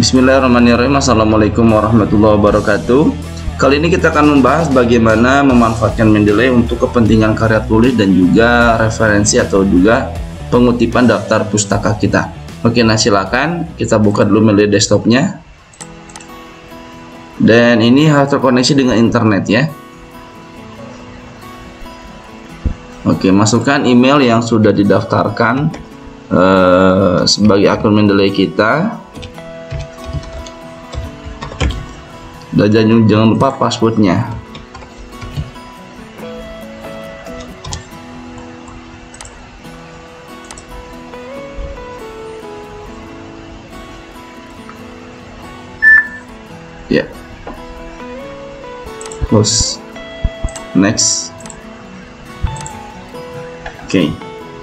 Bismillahirrahmanirrahim. Assalamualaikum warahmatullahi wabarakatuh. Kali ini kita akan membahas bagaimana memanfaatkan Mendeley untuk kepentingan karya tulis dan juga referensi atau juga pengutipan daftar pustaka kita. Oke, nah silakan kita buka dulu Mendeley desktopnya. Dan ini harus terkoneksi dengan internet ya. Oke, masukkan email yang sudah didaftarkan sebagai akun Mendeley kita. Dan jangan lupa passwordnya. Ya, close, next. Oke,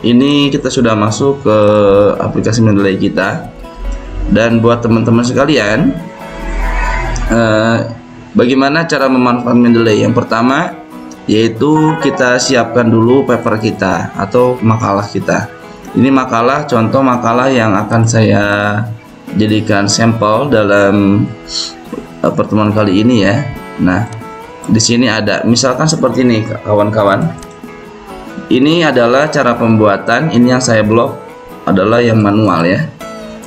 ini kita sudah masuk ke aplikasi Mendeley kita. Dan buat teman-teman sekalian, bagaimana cara memanfaatkan Mendeley? Yang pertama yaitu kita siapkan dulu paper kita atau makalah kita. Ini makalah, contoh makalah yang akan saya jadikan sampel dalam pertemuan kali ini ya. Nah, di sini ada misalkan seperti ini kawan-kawan. Ini adalah cara pembuatan. Ini yang saya blok adalah yang manual ya.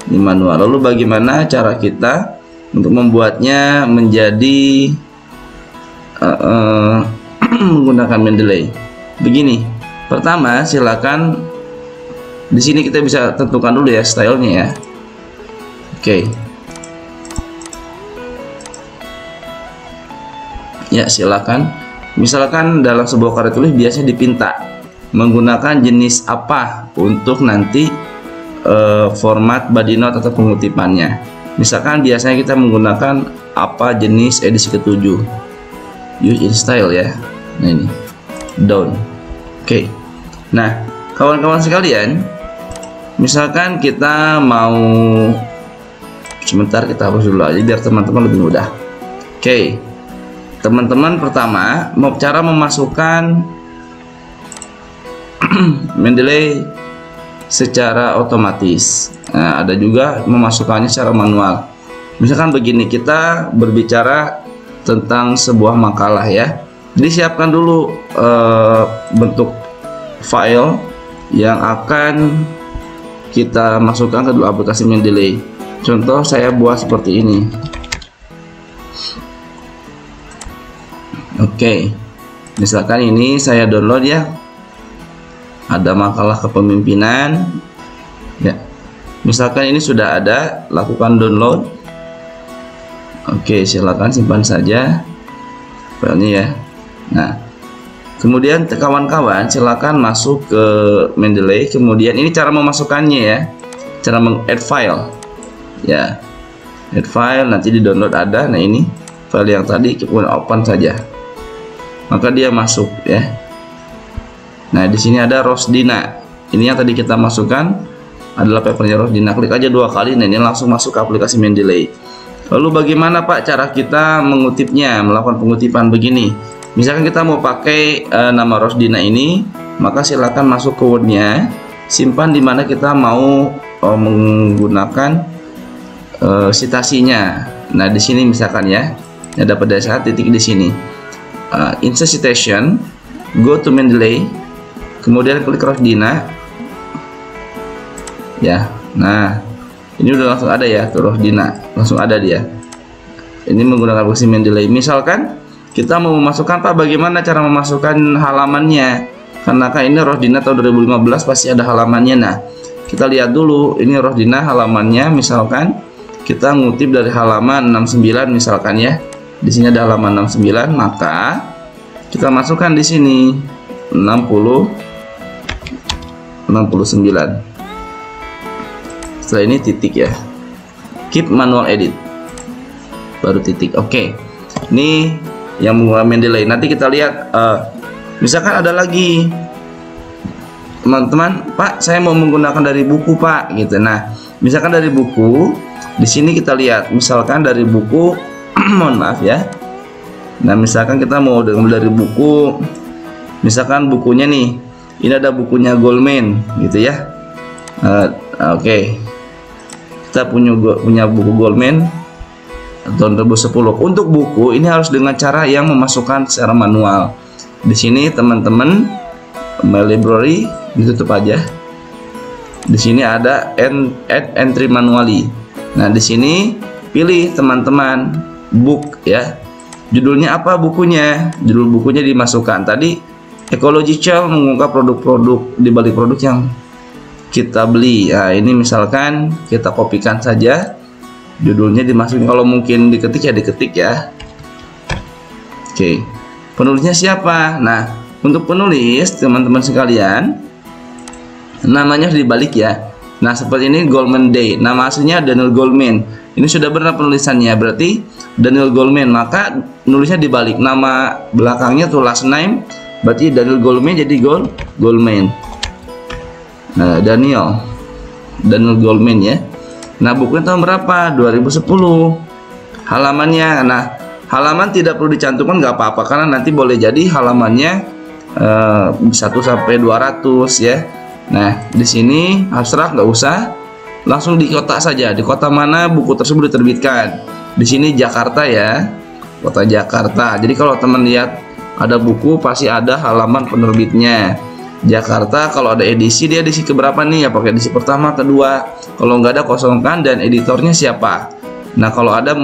Ini manual. Lalu bagaimana cara kita untuk membuatnya menjadi menggunakan Mendeley? Begini, pertama silakan di sini kita bisa tentukan dulu ya stylenya ya. Oke. Ya, silakan. Misalkan dalam sebuah karya tulis biasanya dipinta menggunakan jenis apa untuk nanti format body note atau pengutipannya. Misalkan biasanya kita menggunakan apa jenis edisi ke-7, use in style ya. Nah ini down. Oke. Nah kawan-kawan sekalian, misalkan kita mau, sebentar kita hapus dulu aja biar teman-teman lebih mudah. Oke, teman-teman, pertama mau cara memasukkan Mendeley secara otomatis. Nah, ada juga memasukkannya secara manual. Misalkan begini, kita berbicara tentang sebuah makalah ya. Jadi siapkan dulu bentuk file yang akan kita masukkan ke dalam aplikasi Mendeley. Contoh saya buat seperti ini. Oke, misalkan ini saya download ya. Ada makalah kepemimpinan ya. Misalkan ini sudah ada, lakukan download. Oke, silakan simpan saja filenya ya. Nah, kemudian kawan-kawan silakan masuk ke Mendeley. Kemudian ini cara memasukkannya ya, cara meng-add file ya. Add file, nanti di download ada. Nah ini file yang tadi, kemudian open saja, maka dia masuk ya. Nah di sini ada Rosdina. Ini yang tadi kita masukkan adalah papernya Rosdina. Klik aja 2 kali. Nah ini langsung masuk ke aplikasi Mendeley. Lalu bagaimana Pak cara kita mengutipnya, melakukan pengutipan begini? Misalkan kita mau pakai nama Rosdina ini, maka silakan masuk ke Word-nya, simpan di mana kita mau menggunakan citasinya. Nah di sini misalkan ya, ada pada saat titik di sini. Insert citation, go to Mendeley, kemudian klik Rosdina ya. Nah ini udah langsung ada ya tuh Rosdina, langsung ada dia. Ini menggunakan aplikasi Mendeley. Misalkan kita mau memasukkan Pak, bagaimana cara memasukkan halamannya? Karena kan ini Rosdina tahun 2015 pasti ada halamannya. Nah kita lihat dulu, ini Rosdina halamannya. Misalkan kita ngutip dari halaman 69 misalkan ya. Di sini ada halaman 69, maka kita masukkan di sini 69. Setelah ini titik ya, keep manual edit, baru titik. Oke, ini yang menggunakan Mendeley. Nanti kita lihat misalkan ada lagi teman-teman, Pak saya mau menggunakan dari buku Pak gitu. Nah misalkan dari buku, di sini kita lihat misalkan dari buku mohon maaf ya. Nah misalkan kita mau dari buku, misalkan bukunya nih, ini ada bukunya Goldman gitu ya. Oke. kita punya buku Goldman tahun 2010. Untuk buku ini harus dengan cara yang memasukkan secara manual. Di sini teman-teman, My Library ditutup aja. Di sini ada add entry manually. Nah, di sini pilih teman-teman book ya. Judulnya apa bukunya? Judul bukunya dimasukkan. Tadi Ecology Channel mengungkap produk-produk di balik produk yang kita beli. Nah, ini misalkan kita kopikan saja. Judulnya dimasukin, kalau mungkin diketik ya diketik ya. Oke. Penulisnya siapa? Nah, untuk penulis teman-teman sekalian, namanya harus dibalik ya. Nah, seperti ini Goldman Day. Nama aslinya Daniel Goldman. Ini sudah benar penulisannya, berarti Daniel Goldman. Maka nulisnya dibalik. Nama belakangnya tuh last name, berarti Daniel Goldman jadi Goldman. Nah, Daniel Goldman ya. Nah, bukunya tahun berapa? 2010. Halamannya, nah halaman tidak perlu dicantumkan, nggak apa-apa, karena nanti boleh jadi halamannya 1 sampai 200 ya. Nah, di sini abstrak nggak usah, langsung di kota saja. Di kota mana buku tersebut diterbitkan? Di sini Jakarta ya, kota Jakarta. Jadi kalau teman lihat ada buku pasti ada halaman penerbitnya. Jakarta, kalau ada edisi dia edisi keberapa nih ya, pakai edisi pertama, kedua. Kalau nggak ada kosongkan, dan editornya siapa. Nah, kalau ada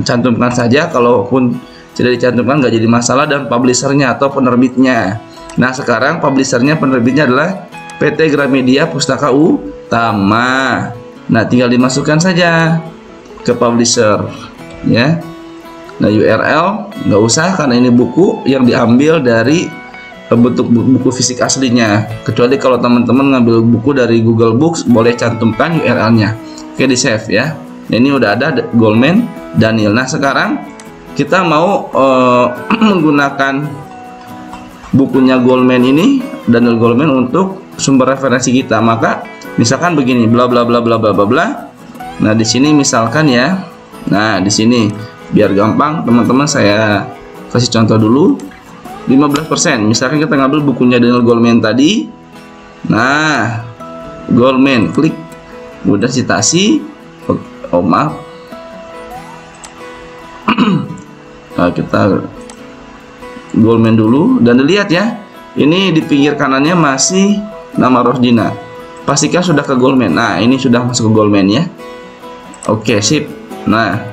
cantumkan saja, kalaupun tidak dicantumkan nggak jadi masalah, dan publishernya atau penerbitnya. Nah, sekarang publishernya penerbitnya adalah PT Gramedia Pustaka Utama. Nah, tinggal dimasukkan saja ke publisher ya. Nah, URL nggak usah karena ini buku yang diambil dari bentuk buku fisik aslinya. Kecuali kalau teman-teman ngambil buku dari Google Books, boleh cantumkan URL-nya. Oke, di save ya. Nah, ini udah ada Goldman Daniel. Nah, sekarang kita mau menggunakan bukunya Goldman ini, Daniel Goldman, untuk sumber referensi kita. Maka misalkan begini, bla bla bla bla bla bla bla. Nah, di sini misalkan ya. Nah, di sini biar gampang teman-teman saya kasih contoh dulu. 15%. Misalkan kita ngambil bukunya Daniel Goldman tadi. Nah, Goldman, klik mudah citasi. Oh, maaf. Nah, kita Goldman dulu dan dilihat ya. Ini di pinggir kanannya masih nama Rosdina. Pastikan sudah ke Goldman. Nah, ini sudah masuk ke Goldman ya. Oke, sip. Nah,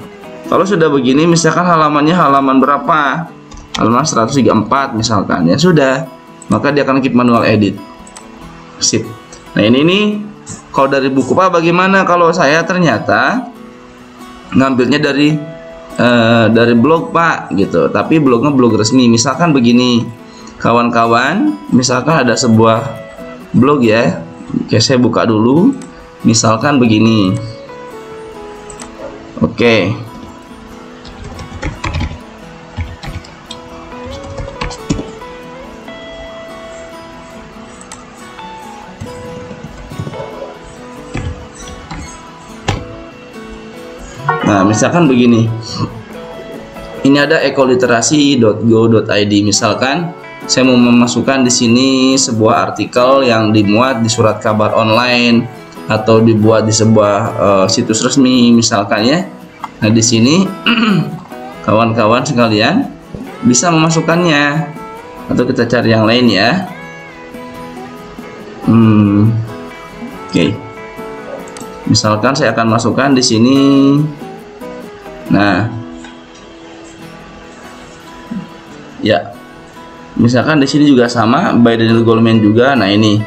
kalau sudah begini, misalkan halamannya halaman berapa? Halaman 134 misalkan. Ya sudah, maka dia akan keep manual edit. Sip. Nah, ini nih, kalau dari buku Pak bagaimana? Kalau saya ternyata ngambilnya dari blog Pak gitu. Tapi blognya blog resmi. Misalkan begini, kawan-kawan, misalkan ada sebuah blog ya. Oke, saya buka dulu. Misalkan begini. Oke. Nah, misalkan begini. Ini ada ekoliterasi.go.id. Misalkan saya mau memasukkan di sini sebuah artikel yang dimuat di surat kabar online atau dibuat di sebuah situs resmi misalkan ya. Nah, di sini kawan-kawan sekalian bisa memasukkannya, atau kita cari yang lain ya. Oke. Misalkan saya akan masukkan di sini. Nah, ya, misalkan di sini juga sama, by Daniel Goldman juga. Nah, ini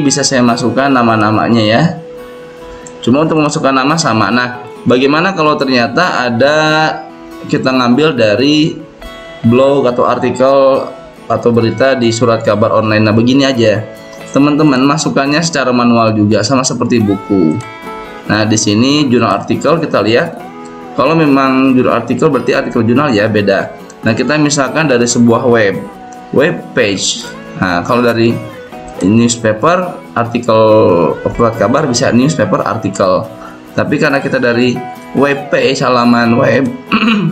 bisa saya masukkan nama-namanya ya. Cuma untuk memasukkan nama sama. Nah, bagaimana kalau ternyata ada kita ngambil dari blog atau artikel atau berita di surat kabar online? Nah, begini aja, teman-teman, masukkannya secara manual juga, sama seperti buku. Nah, di sini jurnal artikel kita lihat. Kalau memang jurnal artikel berarti artikel jurnal ya, beda. Nah, kita misalkan dari sebuah web page. Nah, kalau dari newspaper, artikel surat kabar bisa newspaper artikel. Tapi karena kita dari web page, halaman web,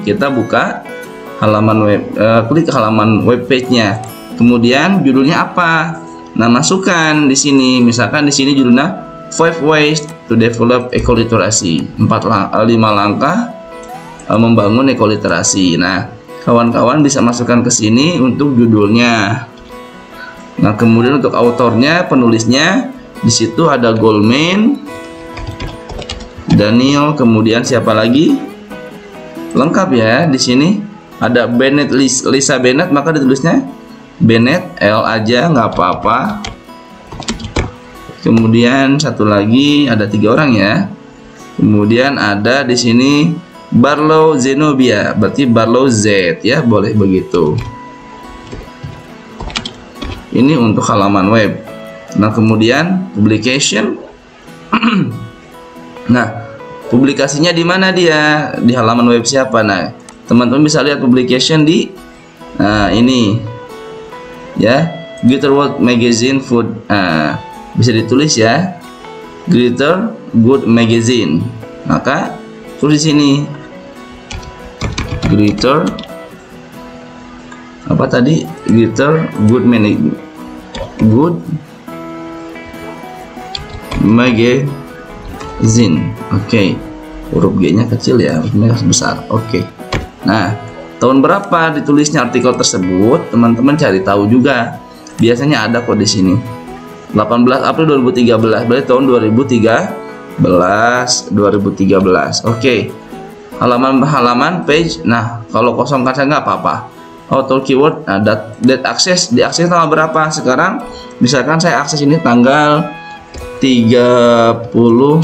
kita buka halaman web, klik halaman web page-nya. Kemudian judulnya apa? Nah, masukkan di sini. Misalkan di sini judulnya 5 ways to develop ekoliterasi, 5 langkah membangun ekoliterasi. Nah, kawan-kawan bisa masukkan ke sini untuk judulnya. Nah, kemudian untuk autornya, penulisnya, di situ ada Goldman, Daniel, kemudian siapa lagi? Lengkap ya di sini. Ada Bennett, Lisa Bennett, maka ditulisnya Bennett, L aja nggak apa-apa. Kemudian satu lagi, ada 3 orang ya. Kemudian ada di sini Barlow Zenobia, berarti Barlow Z ya, boleh begitu. Ini untuk halaman web. Nah, kemudian publication. Nah, publikasinya di mana dia? Di halaman web siapa? Nah, teman-teman bisa lihat publication di ini ya, Greater World Magazine Food. Bisa ditulis ya, Greater Good Magazine. Maka tulis di sini Greater apa tadi? Greater Good Magazine. Oke. Huruf G-nya kecil ya, hurufnya besar. Oke. Nah, tahun berapa ditulisnya artikel tersebut? Teman-teman cari tahu juga. Biasanya ada kok di sini. 18 April 2013, berarti tahun 2013. Oke. Halaman page. Nah, kalau kosong kaca nggak apa-apa. Auto keyword, nah, date akses, diakses tanggal berapa? Sekarang misalkan saya akses ini tanggal 30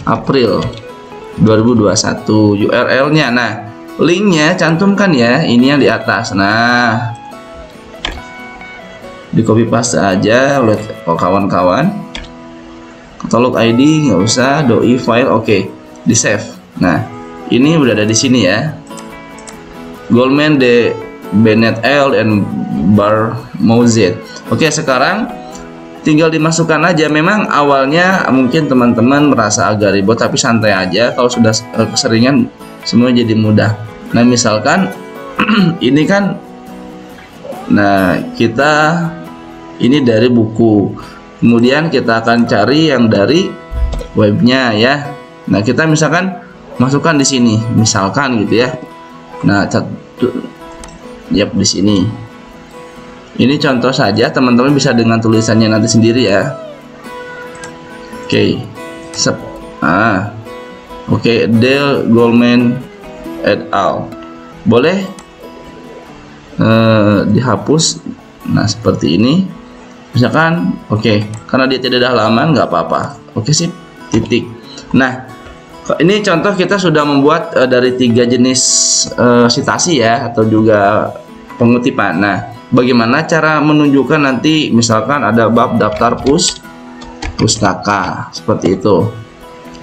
April 2021. URL-nya, nah, linknya cantumkan ya, ini yang di atas. Nah, di copy paste aja oleh kawan-kawan. Katalog ID nggak usah, doi file, oke, di save. Nah, ini udah ada di sini ya. Goldman, D, Bennett, L, and Barlow Z. Oke, sekarang tinggal dimasukkan aja. Memang awalnya mungkin teman-teman merasa agak ribet, tapi santai aja. Kalau sudah keseringan, semua jadi mudah. Nah, misalkan ini kan, nah, kita ini dari buku, kemudian kita akan cari yang dari webnya ya. Nah, kita misalkan masukkan di sini, misalkan gitu ya. Nah, di sini. Ini contoh saja, teman-teman bisa dengan tulisannya nanti sendiri ya. Oke. Oke, Dale Goldman et al. Boleh dihapus. Nah, seperti ini. Misalkan, oke, karena dia tidak ada halaman, nggak apa-apa. Oke, sip, titik. Nah, ini contoh kita sudah membuat dari 3 jenis sitasi ya, atau juga pengutipan. Nah, bagaimana cara menunjukkan nanti misalkan ada bab daftar pustaka seperti itu.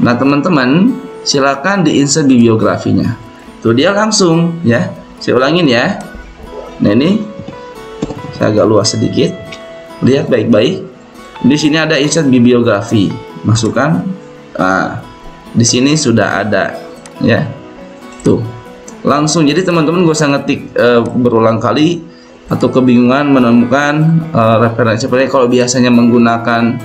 Nah, teman-teman silakan di-insert bibliografinya. Tuh dia langsung ya. Saya ulangin ya. Nah, ini saya agak luas sedikit. Lihat baik-baik. Di sini ada insert bibliografi. Masukkan. Nah, di sini sudah ada ya. Tuh. Langsung, jadi teman-teman gak usah ngetik berulang kali atau kebingungan menemukan referensi. Kalau biasanya menggunakan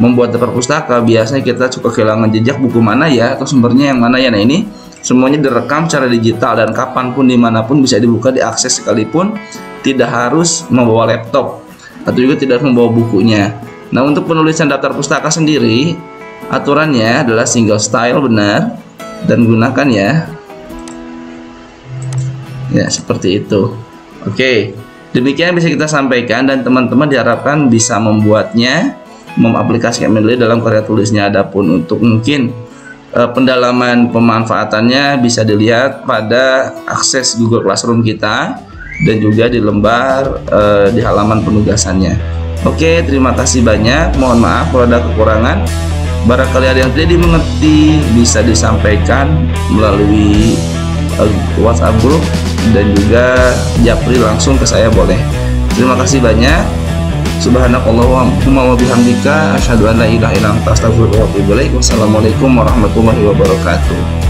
membuat daftar pustaka, biasanya kita suka kehilangan jejak buku mana ya, atau sumbernya yang mana ya. Nah, ini semuanya direkam secara digital dan kapanpun dimanapun bisa dibuka, diakses, sekalipun tidak harus membawa laptop atau juga tidak harus membawa bukunya. Nah, untuk penulisan daftar pustaka sendiri, aturannya adalah single style, benar, dan gunakan ya seperti itu. Oke, demikian bisa kita sampaikan, dan teman-teman diharapkan bisa membuatnya, mengaplikasikan Mendeley dalam karya tulisnya. Adapun untuk mungkin pendalaman pemanfaatannya bisa dilihat pada akses Google Classroom kita dan juga di lembar di halaman penugasannya. Oke, terima kasih banyak. Mohon maaf kalau ada kekurangan. Barangkali ada yang tidak dimengerti, bisa disampaikan melalui WhatsApp group dan juga japri langsung ke saya, boleh. Terima kasih banyak. Subhanakallahumma wa bihamdika asyhadu an la ilaha illa anta astaghfiruka wa atubu ilaik. Wassalamualaikum warahmatullahi wabarakatuh.